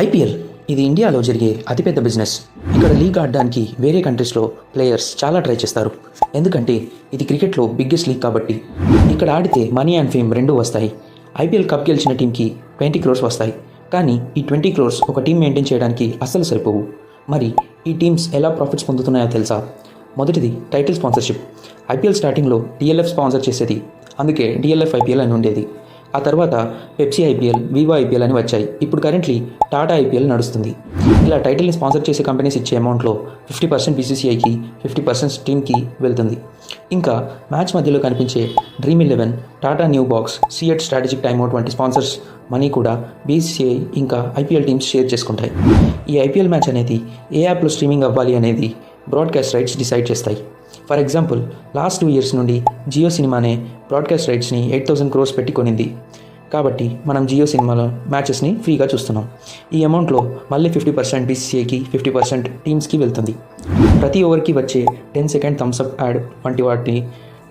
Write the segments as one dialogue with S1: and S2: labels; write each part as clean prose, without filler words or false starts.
S1: IPL ఇది ఇండియాలో జరిగే అతిపెద్ద బిజినెస్. ఇక్కడ లీగ్ ఆడడానికి వేరే కంట్రీస్లో ప్లేయర్స్ చాలా ట్రై చేస్తారు. ఎందుకంటే ఇది క్రికెట్లో బిగ్గెస్ట్ లీగ్ కాబట్టి. ఇక్కడ ఆడితే మనీ అండ్ ఫేమ్ రెండూ వస్తాయి. ఐపీఎల్ కప్ గెలిచిన టీంకి 20 crores వస్తాయి. కానీ ఈ 20 crores ఒక టీం మెయింటైన్ చేయడానికి అస్సలు సరిపోవు. మరి ఈ టీమ్స్ ఎలా ప్రాఫిట్స్ పొందుతున్నాయో తెలుసా? మొదటిది టైటిల్ స్పాన్సర్షిప్. ఐపీఎల్ స్టార్టింగ్లో డిఎల్ఎఫ్ స్పాన్సర్ చేసేది, అందుకే డిఎల్ఎఫ్ ఐపీఎల్ అని ఉండేది. ఆ తర్వాత పెప్సీ ఐపీఎల్, వివో ఐపీఎల్ అని వచ్చాయి. ఇప్పుడు కరెంట్లీ టాటా ఐపీఎల్ నడుస్తుంది. ఇలా టైటిల్ని స్పాన్సర్ చేసే కంపెనీస్ ఇచ్చే అమౌంట్లో 50% బీసీసీఐకి, 50% టీమ్కి వెళ్తుంది. ఇంకా మ్యాచ్ మధ్యలో కనిపించే dream 11, Tata Neu box, CEAT strategic timeout వంటి స్పాన్సర్స్ మనీ కూడా బీసీసీఐ ఇంకా ఐపీఎల్ టీమ్స్ షేర్ చేసుకుంటాయి. ఈ ఐపీఎల్ మ్యాచ్ అనేది ఏ యాప్లో స్ట్రీమింగ్ అవ్వాలి అనేది బ్రాడ్కాస్ట్ రైట్స్ డిసైడ్ చేస్తాయి. ఫర్ ఎగ్జాంపుల్, లాస్ట్ 2 years నుండి జియో సినిమానే బ్రాడ్కాస్ట్ రైట్స్ని 8,000 crores పెట్టి కొనింది. కాబట్టి మనం జియో సినిమాలో మ్యాచెస్ని ఫ్రీగా చూస్తున్నాం. ఈ అమౌంట్లో మళ్ళీ 50% బీసీసీఐకి, 50% టీమ్స్కి వెళ్తుంది. ప్రతి ఓవర్కి వచ్చే 10-second థమ్స్అప్ యాడ్ వంటి వాటిని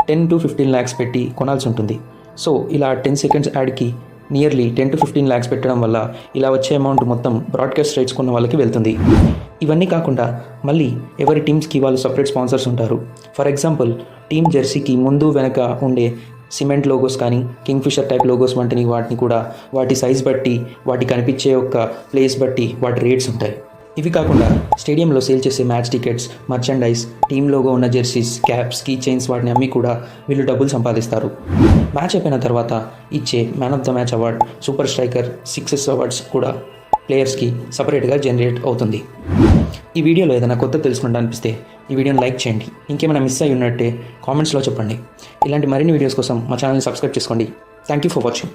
S1: 10 to 15 lakhs పెట్టి కొనాల్సి ఉంటుంది. సో ఇలా 10 seconds యాడ్కి నియర్లీ 10 to 15 lakhs పెట్టడం వల్ల ఇలా వచ్చే అమౌంట్ మొత్తం బ్రాడ్కాస్ట్ రైట్స్ కొన్న వాళ్ళకి వెళ్తుంది. ఇవన్నీ కాకుండా మళ్ళీ ఎవరి టీమ్స్కి వాళ్ళు సపరేట్ స్పాన్సర్స్ ఉంటారు. ఫర్ ఎగ్జాంపుల్, టీమ్ జెర్సీకి ముందు వెనక ఉండే సిమెంట్ లోగోస్ కానీ, కింగ్ఫిషర్ టైప్ లోగోస్ వంటిని వాటిని కూడా వాటి సైజ్ బట్టి, వాటి కనిపించే ఒక ప్లేస్ బట్టి వాటి రేట్స్ ఉంటాయి. ఇవి కాకుండా స్టేడియంలో సేల్ చేసే match tickets, merchandise, team logo ఉన్న జెర్సీస్, క్యాప్స్, కీ చైన్స్ వాటిని అమ్మి కూడా వీళ్ళు డబ్బులు సంపాదిస్తారు. మ్యాచ్ అయిపోయిన తర్వాత ఇచ్చే man of the match award, super striker, sixes awards కూడా ప్లేయర్స్కి సపరేట్గా జనరేట్ అవుతుంది. ఈ వీడియోలో ఏదైనా కొత్త తెలుసుకుంటా అనిపిస్తే ఈ వీడియోని లైక్ చేయండి. ఇంకేమైనా మిస్ అయ్యి ఉన్నట్టే కామెంట్స్లో చెప్పండి. ఇలాంటి మరిన్ని వీడియోస్ కోసం మా ఛానల్ని సబ్స్క్రైబ్ చేసుకోండి. Thank you for watching.